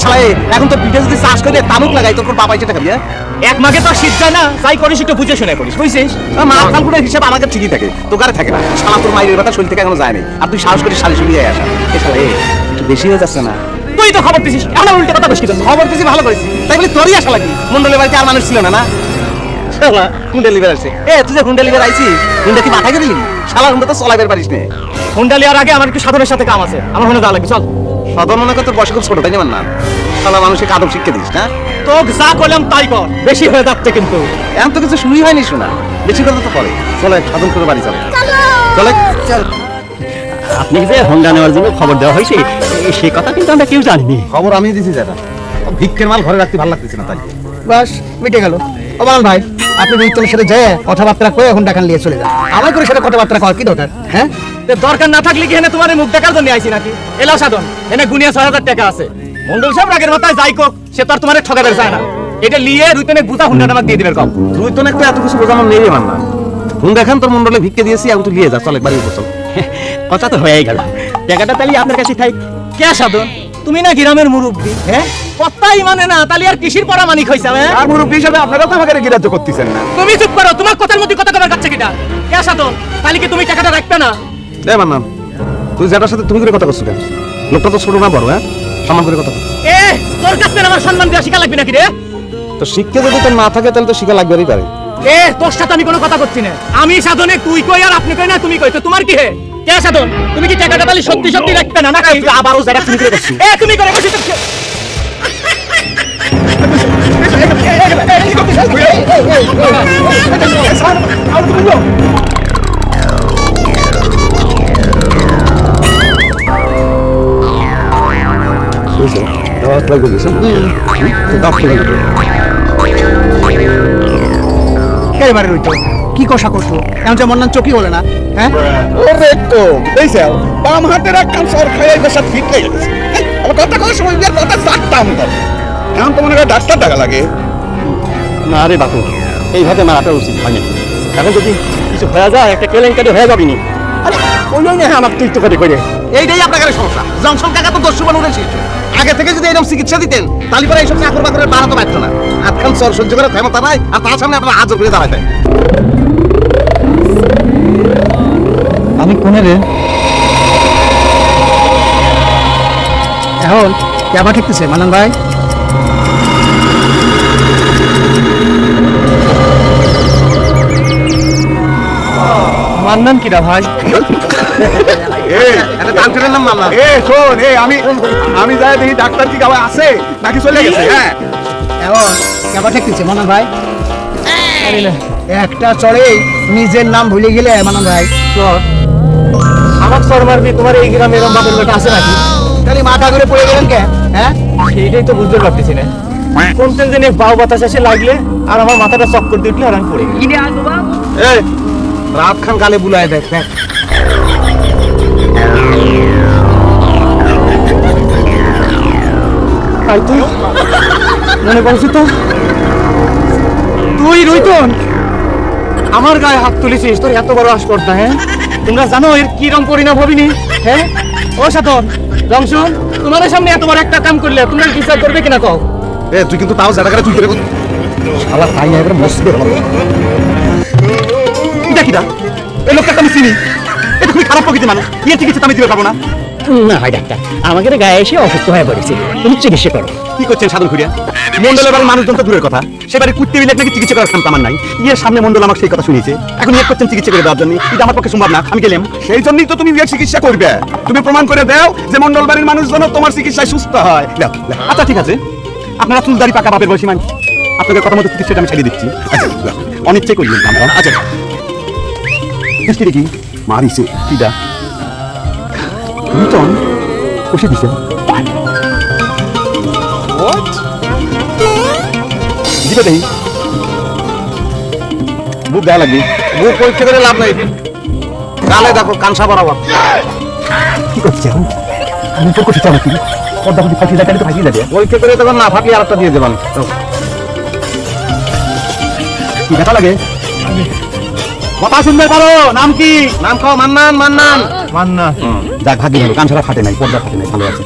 শালাই এখন তো পিঠে যদি চাষ করে তামুক লাগাই তোর বাবা এটা খাবি এক মাগে তো শীত যায় না, তাই করিস একটু বুঝে শুনে করিস, বুঝছিস? মা কালকুলের হিসাব আমাকে ঠিকই থাকে তো কারে থাকে না শালা তোর মায়ের কথা শরীর থেকে এখনো যায় নাই আর তুই সাহস করিস শালি শুনিয়ে আসা এ শালা একটু বেশি হয়ে যাচ্ছে না তুই তো খবর দিছিস, এখন উল্টে কথা বলছিস। খবর দিছি ভালো করেছি তাই বলি তোরই আসা লাগি মন্ডলের বাড়িতে আর মানুষ ছিল না না শালা হুন্ডা লিভার আছে তুই যে হুন্ডা লিভার আইছি হুন্ডা কি মাথায় গেলি শালা হুন্ডা তো চলাইবার পারিস না হুন্ডা লিয়ার আগে আমার একটু সাধনের সাথে কাম আছে, আমার মনে যাওয়া লাগবে, চল। সাধারণ মনে কর তোর বয়স খুব ছোট তাই না শালা মানুষকে কাদব শিক্ষা দিস না তোকে যা করলাম তাই কর, বেশি হয়ে যাচ্ছে কিন্তু। এখন তো কিছু শুরুই হয়নি শোনা বেশি কথা তো পরে চলে সাধন করে বাড়ি চলে চলে চল আপনি যে হোন্ডা নেওয়ার জন্য খবর দেওয়া হয়েছে সে কথা কিন্তু আমরা কেউ জানিনি। খবর আমি দিছি যেটা ভিক্ষের মাল ঘরে রাখতে ভালো লাগতেছে না তাই বাস মিটে গেল। ও বাংলা ভাই, আপনি রুহিতের সাথে যেয়ে কথাবার্তা কয়ে এখন টাকা নিয়ে চলে যান। আমার করে সেটা কথাবার্তা কর কি দরকার? হ্যাঁ, দরকার না থাকলে কি এনে তোমার মুখ দেখার জন্য আইছি নাকি? এলাও সাধন, এনে গুনিয়া ৬০০০ টাকা আছে। মন্ডল সাহেব রাগের মাথায় যাই কোক, সে তো আর তোমার ঠকাবে চায় না। এটা লিয়ে রুইতনে বুঝা হুন্ডাটা আমাকে দিয়ে দিবে কম। রুইতনে একটু এত কিছু বোঝানো নেই রে মান্না হুন্ডা খান তোর মন্ডলে ভিক্ষে দিয়েছি এখন তুই নিয়ে যা চলে বাড়ির উপর চল কথা তো হয়েই গেল, টাকাটা তাহলে আপনার কাছে থাই। কে সাধন, তুমি না গ্রামের মুরব্বী? হ্যাঁ, কথাই মানে না, তাহলে আর কৃষির পরামানিক হইছে? আর মুরব্বী হিসাবে আপনারা তো আমাকে গ্রাহ্য করতেছেন না তুমি চুপ করো, তোমার কথার মধ্যে কথা কবার কাছে কিটা? কে সাধন, তাহলে কি তুমি টাকাটা রাখবে না? রে মান্না তুই যেটার সাথে তুমি করে কথা করছো কেন লোকটা তো ছোট না বড় হ্যাঁ সম্মান করে কথা বল তোর কাছে আমার সম্মান দেওয়া শিখা লাগবে নাকি রে? তো শিক্ষা যদি তোর না থাকে তাহলে তো শিক্ষা লাগবেই পারে তোর সাথে আমি কোনো কথা করছি না। আমি সাধনে তুই কই আর আপনি কই না তুমি কই, তো তোমার কি হে? কে সাধন, তুমি কি টাকাটা তাহলে সত্যি সত্যি রাখবে না নাকি আবারও যারা তুমি করে করছিস? তুমি করে বসে এবারে রইতো কি কষা করছো? এমন যে মন্নান চকি হলে না? হ্যাঁ, ওরে তো এইসব বাম হাতের এক কাম সর খাইয়ে বেশ ফিট লেগে গেছে আমার কথা কওয়ার সময় বিয়ার কথা চারটাম কর এখন তো মনে হয় ডাক্তার টাকা লাগে না রে বাপু, এইভাবে মারাটা উচিত হয়নি। এখন যদি কিছু হয়ে যায় একটা কেলেঙ্কারি হয়ে যাবি নি। আরে ওই না আমার তুই তো করে করে এইটাই আপনার সমস্যা জংশন কাকা তো দস্যু বান উঠেছি আগে থেকে যদি এরকম চিকিৎসা দিতেন তাহলে পরে এইসব চাকর বাকরের বাড়াতে পারতো না আজকাল চর সহ্য করে ক্ষমতা নাই আর তার সামনে আপনার হাজার করে দাঁড়াতে আমি কোনে রে এখন কেবা ঠেকতেছে মানান ভাই? মান্নান কিরা ভাই? নাম মামলা শোন আমি যাই দেখি ডাক্তার কি গাওয়া আছে নাকি চলে গেছে হ্যাঁ এখন কেবা ঠেকতেছে মানান ভাই? একটা চড়ে নিজের নাম ভুলে গেলে মানান ভাই। আমার সর মারবি, তোমার এই গ্রামে এরকম বাপের লোক আছে নাকি? তাহলে মাথা ঘুরে পড়ে গেলেন কে? হ্যাঁ, সেইটাই তো বুঝতে পারতেছি না। কোন জানি বাউ বাতাস এসে লাগলে আর আমার মাথাটা চক্কর দিয়ে উঠলে আর আমি পড়ে গেলি। রাত খান গালে বুলায় দেখ দেখ তাই তো মনে করছি তো তুই রইতন আমার গায়ে হাত তুলেছিস, তোর এত বড় আস্পর্ধা? হ্যাঁ, তোমরা জানো এর কি রকম পরিণাম হবিনি? হ্যাঁ ও সাধন জংশন, তোমাদের সামনে এত বড় একটা কাম করলে তোমরা বিচার করবে কিনা কও? তুই কিন্তু তাও জায়গা তুই করে শালা তাই একবার মস্ত দেখি না এই লোকটা আমি চিনি, এটা খুবই খারাপ প্রকৃতির মানুষ, ইয়ে চিকিৎসা আমি দিতে পারবো না। না ভাই ডাক্তার, আমাদের গায়ে এসে অসুস্থ হয়ে পড়েছে, তুমি চিকিৎসা করো। কি করছেন সাধন খুঁড়িয়া মন্ডলের বাড়ির মানুষজন তো দূরের কথা সে বাড়ি কুত্তে বিলে নাকি চিকিৎসা করার ক্ষমতা আমার নাই ইয়ের সামনে মন্ডল আমাকে সেই কথা শুনিয়েছে এখন ইয়ে করছেন চিকিৎসা করে দেওয়ার জন্য এটা আমার পক্ষে সম্ভব না আমি গেলাম সেই জন্যই তো তুমি বিয়ের চিকিৎসা করবে তুমি প্রমাণ করে দাও যে মন্ডল বাড়ির মানুষজন তোমার চিকিৎসায় সুস্থ হয় আচ্ছা ঠিক আছে আপনারা চুলদারি পাকা বাপের বয়সী মানুষ আপনাদের কথা মতো চিকিৎসাটা আমি ছাড়িয়ে দিচ্ছি অনিচ্ছাই করলেন আচ্ছা দেখি মারিছে কিটা রিটন কষে দিছে দিবে দেখি বুক দেওয়া লাগবে বুক পরীক্ষা করে লাভ নাই গালে দেখো কানসা বরাবর কি করছে আমি তো করছি নাকি পর্দা যদি ফাঁসি যায় তো ফাঁসিয়ে যাবে পরীক্ষা করে দেবেন না ফাঁকি আর একটা দিয়ে দেবেন কি দেখা লাগে কথা শুনতে পারো নাম কি নাম খাও মান্নান মান্নান মান্নান যাক ভাগ্য ভালো কানসারা ফাটে নাই পর্দা ফাটে নাই ভালো আছে